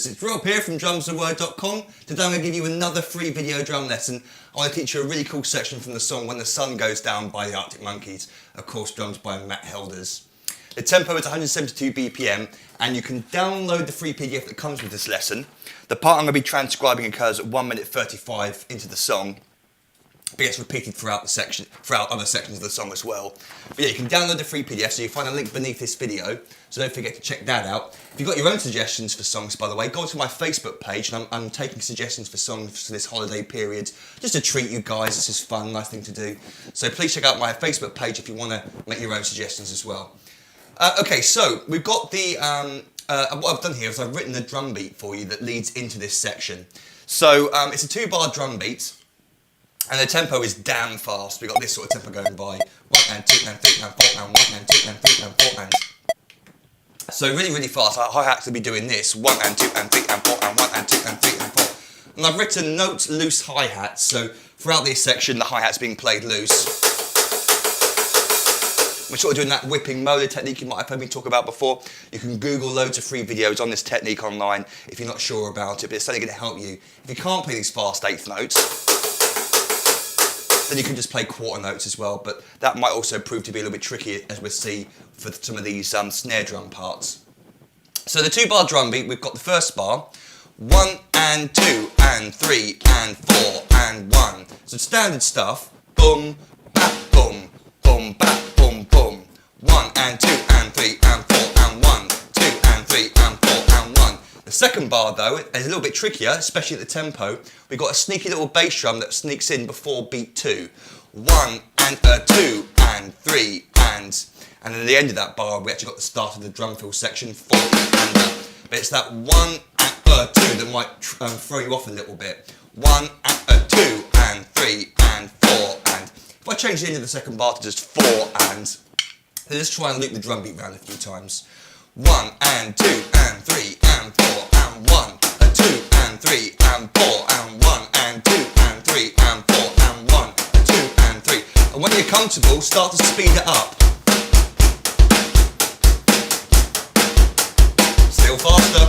drummers, it's Rob here from drumsandword.com. Today I'm going to give you another free video drum lesson. I want to teach you a really cool section from the song When the Sun Goes Down by the Arctic Monkeys, of course drums by Matt Helders. The tempo is 172 BPM and you can download the free PDF that comes with this lesson. The part I'm going to be transcribing occurs at 1 minute 35 into the song. It gets repeated throughout other sections of the song as well. But yeah, you can download the free PDF, so you find a link beneath this video, so don't forget to check that out. If you've got your own suggestions for songs, by the way, go to my Facebook page, and I'm taking suggestions for songs for this holiday period, just to treat you guys. This is fun, nice thing to do. So please check out my Facebook page if you want to make your own suggestions as well. Okay, so we've got the, what I've done here is I've written the drum beat for you that leads into this section. So it's a 2-bar drum beat. And the tempo is damn fast. We've got this sort of tempo going by 1 and 2 and 3 and 4 and 1 and 2 and 3 and 4 and. So really fast. Our hi-hats will be doing this 1 and 2 and 3 and 4 and 1 and 2 and 3 and 4. And I've written note loose hi-hats. So throughout this section, the hi-hat's being played loose. We're sort of doing that whipping molar technique you might have heard me talk about before. You can Google loads of free videos on this technique online if you're not sure about it, but it's certainly going to help you. If you can't play these fast eighth notes, then you can just play quarter notes as well, but that might also prove to be a little bit tricky, as we'll see for some of these snare drum parts. So the 2-bar drum beat, we've got the first bar, 1 and 2 and 3 and 4 and 1. So standard stuff, boom, bap, boom, boom, bap, boom, boom. 1 and 2 and 3 and 4 and 1, 2 and 3 and 4 and 1. The second bar though is a little bit trickier, especially at the tempo. We've got a sneaky little bass drum that sneaks in before beat 2. 1 and a 2 and 3 and at the end of that bar we actually got the start of the drum fill section, 4 and but it's that 1 and a 2 that might throw you off a little bit. 1 and a 2 and 3 and 4 and. If I change the end of the second bar to just 4 and, then let's try and loop the drum beat round a few times. 1 and 2 and 3 and 4 and 1 and 2 and 3 and 4 and 1 and 2 and 3 and 4 and 1 and 2 and 3. And when you're comfortable, start to speed it up. Still faster.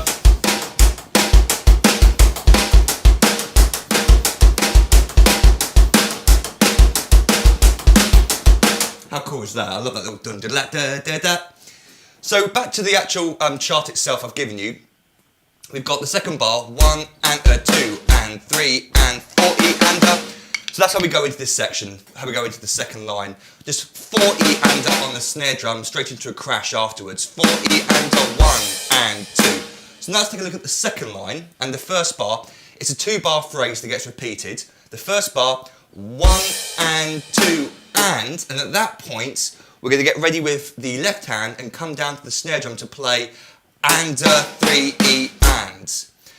How cool is that? I love that little dun da da da da da. So back to the actual chart itself I've given you. We've got the second bar, 1 and a 2 and 3 and 4 E and a. So that's how we go into this section, how we go into the second line. Just 4 E and a on the snare drum, straight into a crash afterwards. 4 E and a, 1 and 2. So now let's take a look at the second line and the first bar. It's a 2-bar phrase that gets repeated. The first bar, 1 and 2 and at that point, we're going to get ready with the left hand and come down to the snare drum to play and a 3 E and.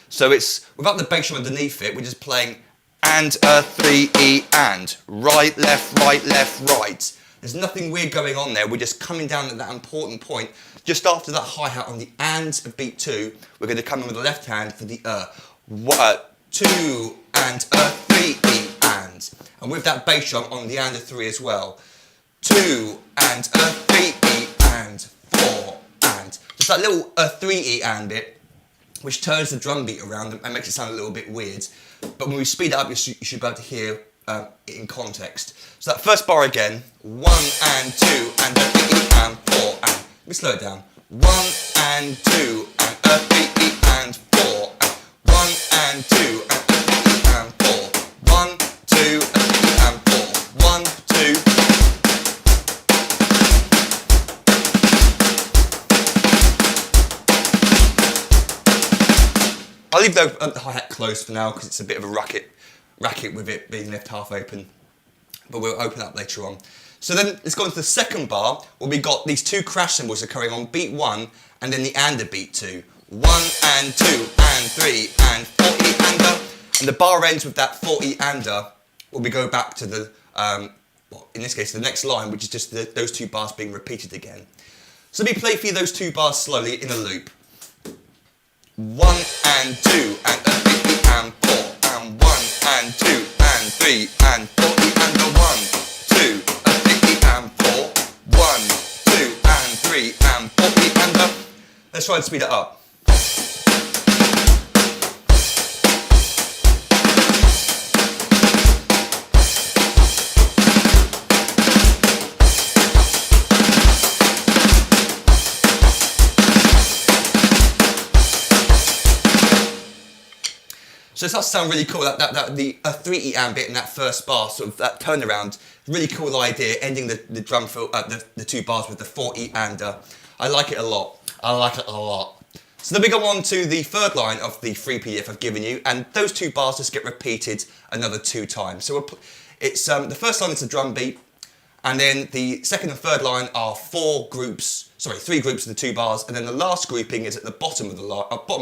So it's, without the bass drum underneath it, we're just playing and a 3 E and. Right, left, right, left, right. There's nothing weird going on there. We're just coming down at that important point. Just after that hi-hat on the and of beat 2, we're going to come in with the left hand for the 2 and a 3 E and. And with that bass drum on the and a 3 as well. 2 and a 3 E and 4 and. Just that little 3 E and bit, which turns the drum beat around and makes it sound a little bit weird. But when we speed it up, you should be able to hear it in context. So that first bar again, 1 and 2 and a 3 E and 4 and. Let me slow it down. 1 and 2 and a 3 E and 4 and. 1 and 2 and a 3 E and 4. 1, 2 and 3 E and 4. 1, 2. I'll leave the hi-hat closed for now because it's a bit of a racket with it being left half open, but we'll open up later on. So then let's go into the second bar where we got these 2 crash cymbals occurring on beat 1 and then the and a beat 2. 1 and 2 and 3 and 4 E and a. And the bar ends with that 4 E and a where we go back to the, well, in this case the next line, which is just those 2 bars being repeated again. So let me play for you those 2 bars slowly in a loop. 1 and 2 and a 3 E and 4 and 1 and 2 and 3 and 4 E and a 1, 2, a 3 E and 4, 1, 2 and 3 and 4 E and a. Let's try and speed it up. does sound really cool. The 3E ambit in that first bar, sort of that turnaround, really cool idea. Ending the drum fill, the 2 bars with the 4E ander. I like it a lot. I like it a lot. So then we go on to the third line of the free PDF I've given you, and those 2 bars just get repeated another 2 times. So it's the first line is the drum beat, and then the second and third line are 3 groups of the 2 bars, and then the last grouping is at the bottom of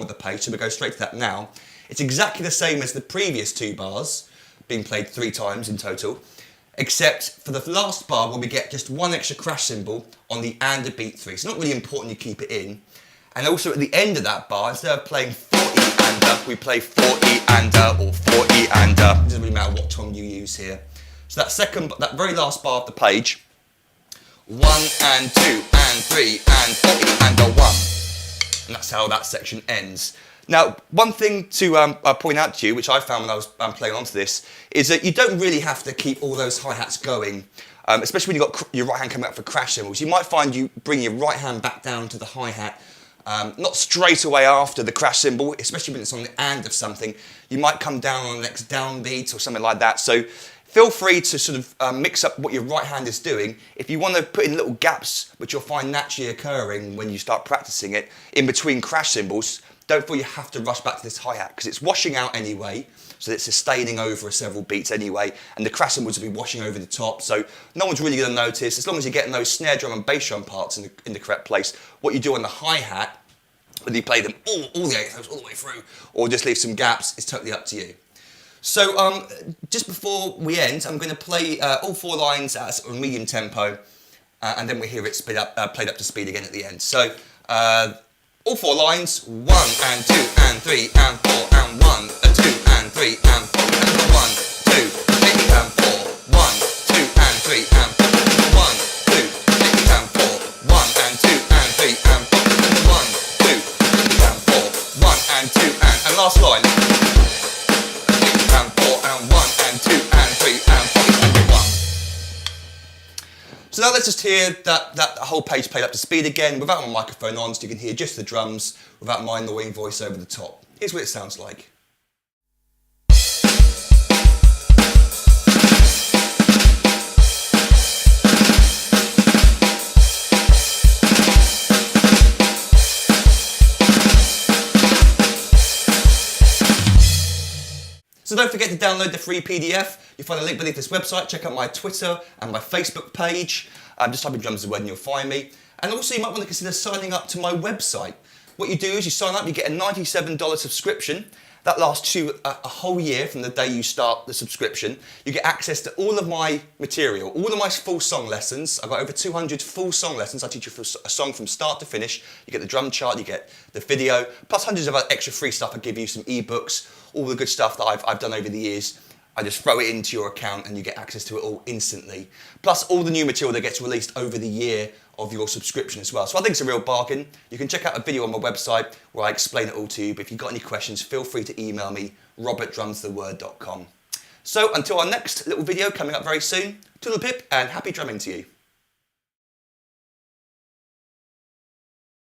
the page. So we go straight to that now. It's exactly the same as the previous 2 bars, being played 3 times in total, except for the last bar where we get just 1 extra crash cymbal on the ander beat 3. It's not really important you keep it in. And also at the end of that bar, instead of playing 4E ander, we play 4E ander or 4E ander. It doesn't really matter what tone you use here. So that very last bar of the page, 1 and 2 and 3 and 4E ander 1. And that's how that section ends. Now, one thing to point out to you, which I found when I was playing onto this, is that you don't really have to keep all those hi-hats going, especially when you've got your right hand coming up for crash cymbals. You might find you bring your right hand back down to the hi-hat, not straight away after the crash cymbal, especially when it's on the and of something. You might come down on the next downbeat or something like that. So feel free to sort of mix up what your right hand is doing. If you want to put in little gaps, which you'll find naturally occurring when you start practicing it, in between crash cymbals, don't feel you have to rush back to this hi-hat, because it's washing out anyway, so it's sustaining over several beats anyway, and the crash cymbals will be washing over the top, so no one's really going to notice, as long as you're getting those snare drum and bass drum parts in the correct place. What you do on the hi-hat, whether you play them all the 8th notes all the way through, or just leave some gaps, it's totally up to you. So just before we end, I'm going to play all 4 lines at a sort of medium tempo, and then we hear it played up to speed again at the end. So all 4 lines, 1 and 2 and 3 and 4 and 1, 2 and 3 and 4 and 1, 2, 3 and 4, 1, 2 and 3 and 4, 1, 2, 3 and 4, 1 and 2 and 3 and 4, 1, 2, 3 and 4, 1 and 2 and last line. 3 and 4 and 1 and 2 and 3 and 4 and 1. So now let's just hear that whole page played up to speed again without my microphone on, so you can hear just the drums without my annoying voice over the top. Here's what it sounds like. So don't forget to download the free PDF. You'll find a link beneath this website. Check out my Twitter and my Facebook page. Just type in Drums as a Word and you'll find me. And also you might want to consider signing up to my website. What you do is you sign up, you get a $97 subscription. That lasts you a whole year from the day you start the subscription. You get access to all of my material, all of my full song lessons. I've got over 200 full song lessons. I teach you a song from start to finish. You get the drum chart, you get the video, plus hundreds of other extra free stuff. I give you some ebooks, all the good stuff that I've done over the years. I just throw it into your account and you get access to it all instantly. Plus all the new material that gets released over the year of your subscription as well. So I think it's a real bargain. You can check out a video on my website where I explain it all to you. But if you've got any questions, feel free to email me, rob@drumstheword.com. So until our next little video coming up very soon, toodle pip and happy drumming to you.